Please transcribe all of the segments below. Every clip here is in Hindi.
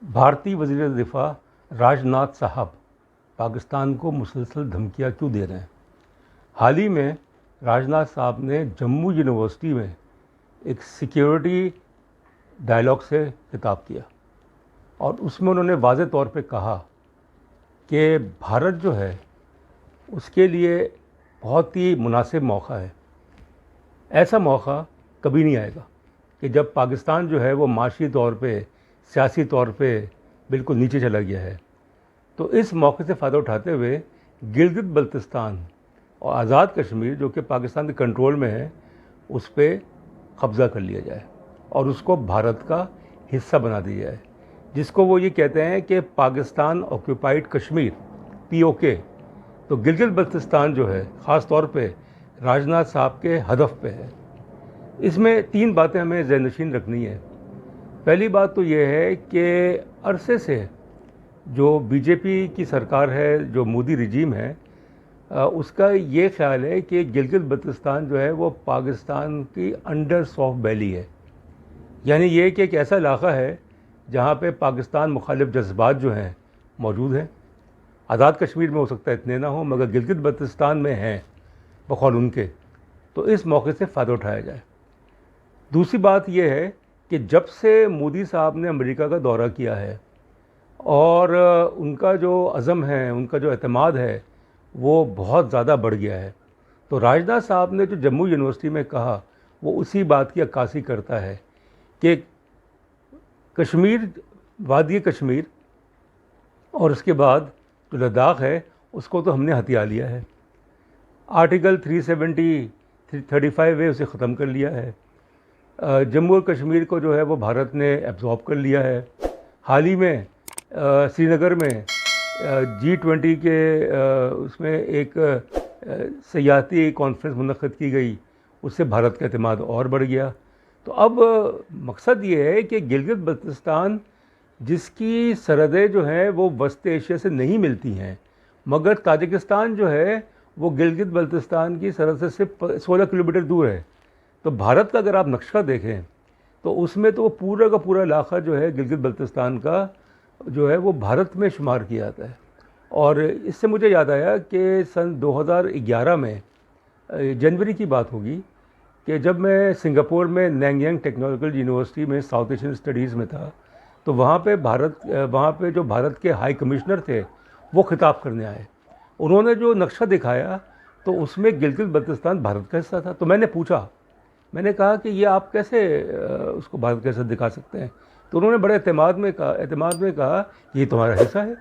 भारतीय वज़ीर दिफ़ा राजनाथ साहब पाकिस्तान को मुसलसल धमकियाँ क्यों दे रहे हैं? हाल ही में राजनाथ साहब ने जम्मू यूनिवर्सिटी में एक सिक्योरिटी डायलॉग से खिताब किया और उसमें उन्होंने वाज़े तौर पे कहा कि भारत जो है उसके लिए बहुत ही मुनासिब मौका है। ऐसा मौका कभी नहीं आएगा कि जब पाकिस्तान जो है वो माशी तौर पे, सियासी तौर पे बिल्कुल नीचे चला गया है। तो इस मौके से फ़ायदा उठाते हुए गिलगित बल्तिस्तान और आज़ाद कश्मीर जो कि पाकिस्तान के कंट्रोल में है, उस पर कब्ज़ा कर लिया जाए और उसको भारत का हिस्सा बना दिया जाए, जिसको वो ये कहते हैं कि पाकिस्तान ऑक्यूपाइड कश्मीर, POK। तो गिलगित बल्तिस्तान जो है ख़ास तौर पे राजनाथ साहब के हदफ पे है। इसमें 3 बातें हमें ज़हननशीन रखनी है। पहली बात तो ये है कि अरसे से जो बीजेपी की सरकार है, जो मोदी रिजीम है, उसका ये ख्याल है कि गिलगित बल्तिस्तान जो है वो पाकिस्तान की अंडर सॉफ्ट वैली है। यानी ये कि एक ऐसा इलाक़ा है जहाँ पे पाकिस्तान मुखालिफ जज्बात जो हैं मौजूद हैं। आज़ाद कश्मीर में हो सकता है इतने ना हो, मगर गिलगित बल्तिस्तान में हैं बकौल उनके। तो इस मौके से फ़ायदा उठाया जाए। दूसरी बात यह है कि जब से मोदी साहब ने अमेरिका का दौरा किया है और उनका जो अज़म है, उनका जो एतमाद है, वो बहुत ज़्यादा बढ़ गया है। तो राजनाथ साहब ने जो जम्मू यूनिवर्सिटी में कहा, वो उसी बात की अक्कासी करता है कि कश्मीर, वादी कश्मीर और उसके बाद जो लद्दाख है, उसको तो हमने हथिया लिया है। आर्टिकल 370, 35 है, उसे ख़त्म कर लिया है। जम्मू और कश्मीर को जो है वो भारत ने एब्जॉर्ब कर लिया है। हाल ही में श्रीनगर में G20 के उसमें एक सियाहती कॉन्फ्रेंस मुनक़्क़िद की गई, उससे भारत का एतमाद और बढ़ गया। तो अब मकसद ये है कि गिलगित बल्तिस्तान, जिसकी सरहदें जो हैं वो वस्त एशिया से नहीं मिलती हैं, मगर ताजिकिस्तान जो है वो गिलगित बल्तिस्तान की सरहद से सिर्फ 16 किलोमीटर दूर है। तो भारत का अगर आप नक्शा देखें तो उसमें तो वो पूरा का पूरा इलाक़ा जो है गिलगित बल्तिस्तान का जो है वो भारत में शुमार किया जाता है। और इससे मुझे याद आया कि सन 2011 में जनवरी की बात होगी कि जब मैं सिंगापुर में नैंगयांग टेक्नोलॉजिकल यूनिवर्सिटी में साउथ एशियन स्टडीज़ में था, तो वहाँ पे जो भारत के हाई कमिश्नर थे वो खिताब करने आए। उन्होंने जो नक्शा दिखाया तो उसमें गिलगित बल्तिस्तान भारत का हिस्सा था। तो मैंने कहा कि ये आप कैसे उसको भारत का हिस्सा दिखा सकते हैं? तो उन्होंने बड़े एतमाद में कहा ये तो हमारा हिस्सा है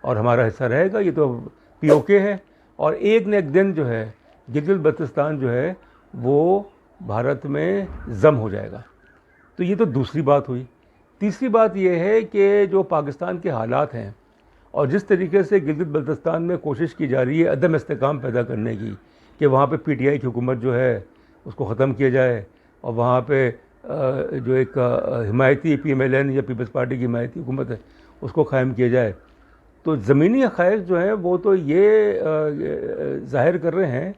और हमारा हिस्सा रहेगा, ये तो POK है। और एक न एक दिन जो है गिलगित बल्तिस्तान जो है वो भारत में ज़म हो जाएगा। तो ये तो दूसरी बात हुई। तीसरी बात ये है कि जो पाकिस्तान के हालात हैं और जिस तरीके से गिलगित बल्तिस्तान में कोशिश की जा रही है अदम इस्तेकाम पैदा करने की, कि वहाँ पे PTI की हुकूमत जो है उसको ख़त्म किया जाए और वहाँ पे जो एक हिमायती PMLN या पीपल्स पार्टी की हिमायती हुकूमत है उसको कायम किया जाए। तो ज़मीनी हक़ाइक़ जो हैं वो तो ये ज़ाहिर कर रहे हैं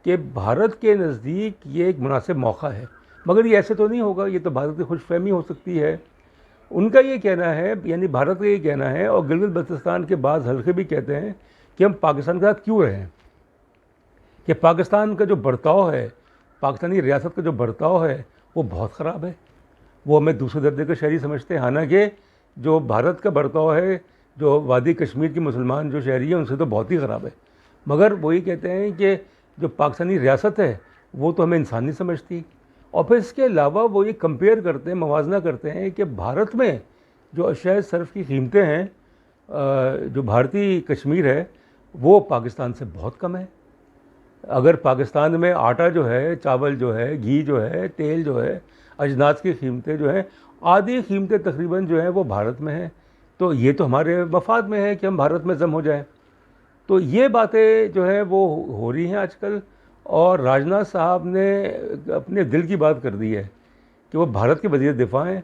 कि भारत के नज़दीक ये एक मुनासिब मौका है, मगर ये ऐसे तो नहीं होगा। ये तो भारत की खुशफहमी हो सकती है। उनका ये कहना है, यानी भारत का ये कहना है, और गिलगित बल्तिस्तान के बाज़ हल्के भी कहते हैं कि हम पाकिस्तान के साथ क्यों रहें, कि पाकिस्तान का जो बर्ताव है, पाकिस्तानी रियासत का जो बर्ताव है वो बहुत ख़राब है। वो हमें दूसरे दर्जे के शहरी समझते हैं। हालांकि जो भारत का बर्ताव है, जो वादी कश्मीर के मुसलमान जो शहरी हैं, उनसे तो बहुत ही ख़राब है। मगर वो ये कहते हैं कि जो पाकिस्तानी रियासत है वो तो हमें इंसान नहीं समझती। और फिर इसके अलावा वो ये कंपेयर करते हैं, मवाजना करते हैं कि भारत में जो अशिया सर्फ की कीमतें हैं, जो भारतीय कश्मीर है वो पाकिस्तान से बहुत कम है। अगर पाकिस्तान में आटा जो है, चावल जो है, घी जो है, तेल जो है, अजनास की कीमतें जो हैं, आधी कीमतें तकरीबन जो हैं वो भारत में हैं। तो ये तो हमारे मफाद में है कि हम भारत में जम हो जाएं। तो ये बातें जो है वो हो रही हैं आजकल। और राजनाथ साहब ने अपने दिल की बात कर दी है कि वो भारत के वज़ीर दिफ़ा हैं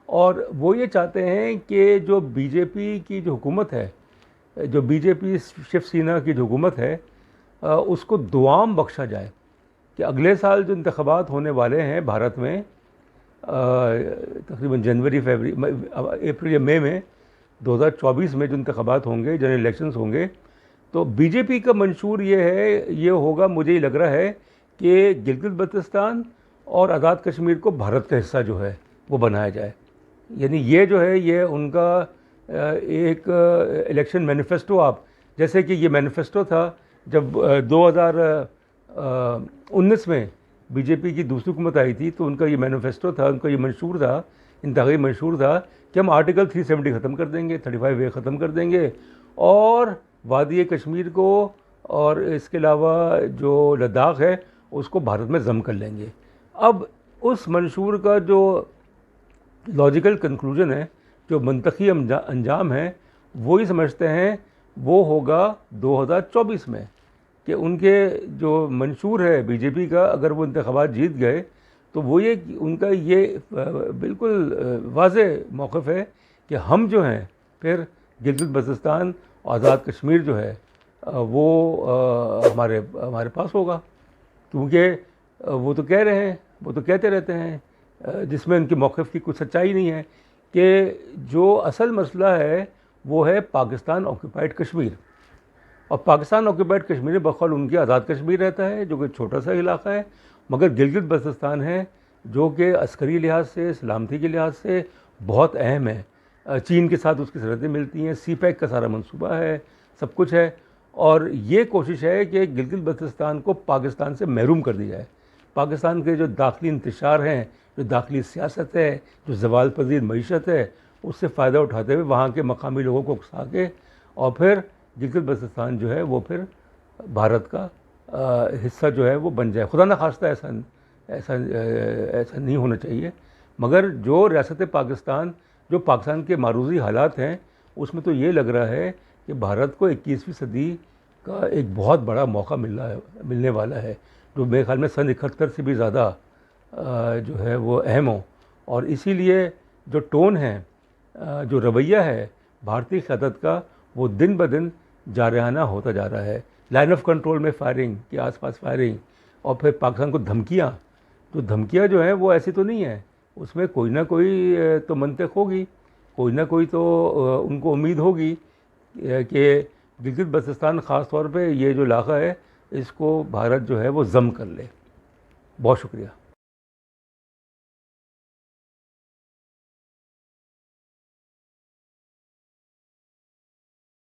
और वो ये चाहते हैं कि जो बीजेपी की जो हुकूमत है, जो बीजेपी शिवसेना की जो हुकूमत है, उसको दुआम बख्शा जाए कि अगले साल जो इंतख़ाबात होने वाले हैं भारत में, तकरीबन जनवरी, फरवरी, अप्रैल या मई में, 2024 में जो इंतखाबात होंगे, जनरल इलेक्शंस होंगे, तो बीजेपी का मंशूर ये होगा, मुझे ही लग रहा है कि गिलगित बल्तिस्तान और आज़ाद कश्मीर को भारत का हिस्सा जो है वो बनाया जाए। यानी ये जो है ये उनका एक इलेक्शन मैनिफेस्टो, आप जैसे कि ये मैनिफेस्टो था जब 2019 में बीजेपी की दूसरी हुकूमत आई थी, तो उनका ये मैनिफेस्टो था, उनका ये मंशूर था, इंतहाई मंशूर था कि हम आर्टिकल 370 ख़त्म कर देंगे, 35A ख़त्म कर देंगे और वादी कश्मीर को और इसके अलावा जो लद्दाख है उसको भारत में ज़म कर लेंगे। अब उस मंशूर का जो लॉजिकल कंक्लूजन है, जो मंतकी अंजाम है, वो ही समझते हैं वो होगा 2024 में, कि उनके जो मंशूर है बीजेपी का, अगर वो इंतखाबात जीत गए तो वो ये उनका ये बिल्कुल वाज़ेह मौक़िफ़ है कि हम जो हैं फिर गिलगित बल्तिस्तान और आज़ाद कश्मीर जो है वो हमारे पास होगा। क्योंकि वो तो कह रहे हैं, वो तो कहते रहते हैं, जिसमें उनके मौक़िफ़ की कुछ सच्चाई नहीं है, कि जो असल मसला है वो है पाकिस्तान ऑक्यूपाइड कश्मीर। और पाकिस्तान ऑक्यूपाइड कश्मीर में बखौल उनकी आज़ाद कश्मीर रहता है, जो कि छोटा सा इलाका है, मगर गिलगित बल्तिस्तान है जो कि अस्करी लिहाज से, सलामती के लिहाज से बहुत अहम है। चीन के साथ उसकी सरहदें मिलती हैं, CPEC का सारा मंसूबा है, सब कुछ है। और ये कोशिश है कि गिलगित बल्तिस्तान को पाकिस्तान से महरूम कर दिया जाए। पाकिस्तान के जो दाखिली इंतशार हैं, जो दाखिली सियासत है, जो ज़वाल पज़ीर मईशत है, उससे फ़ायदा उठाते हुए वहाँ के मकामी लोगों को उकसा के और फिर गिलगित बल्तिस्तान जो है वो फिर भारत का हिस्सा जो है वो बन जाए। खुदा न खास्ता ऐसा नहीं होना चाहिए, मगर जो रियासत पाकिस्तान, जो पाकिस्तान के मारूज़ी हालात हैं, उसमें तो ये लग रहा है कि भारत को 21वीं सदी का एक बहुत बड़ा मौका मिलने वाला है, जो मेरे ख्याल में सन 71 से भी ज़्यादा जो है वो अहम हो। और इसीलिए जो टोन है, जो रवैया है भारतीय क़यादत का, वो दिन ब दिन जारहाना होता जा रहा है। लाइन ऑफ कंट्रोल में फायरिंग के आसपास फायरिंग, और फिर पाकिस्तान को धमकियाँ, तो धमकियाँ जो हैं वो ऐसी तो नहीं है, उसमें कोई ना कोई तो मंतक होगी, कोई ना कोई तो उनको उम्मीद होगी कि गिलगित बल्तिस्तान ख़ास तौर पे ये जो इलाका है इसको भारत जो है वो ज़म कर ले। बहुत शुक्रिया।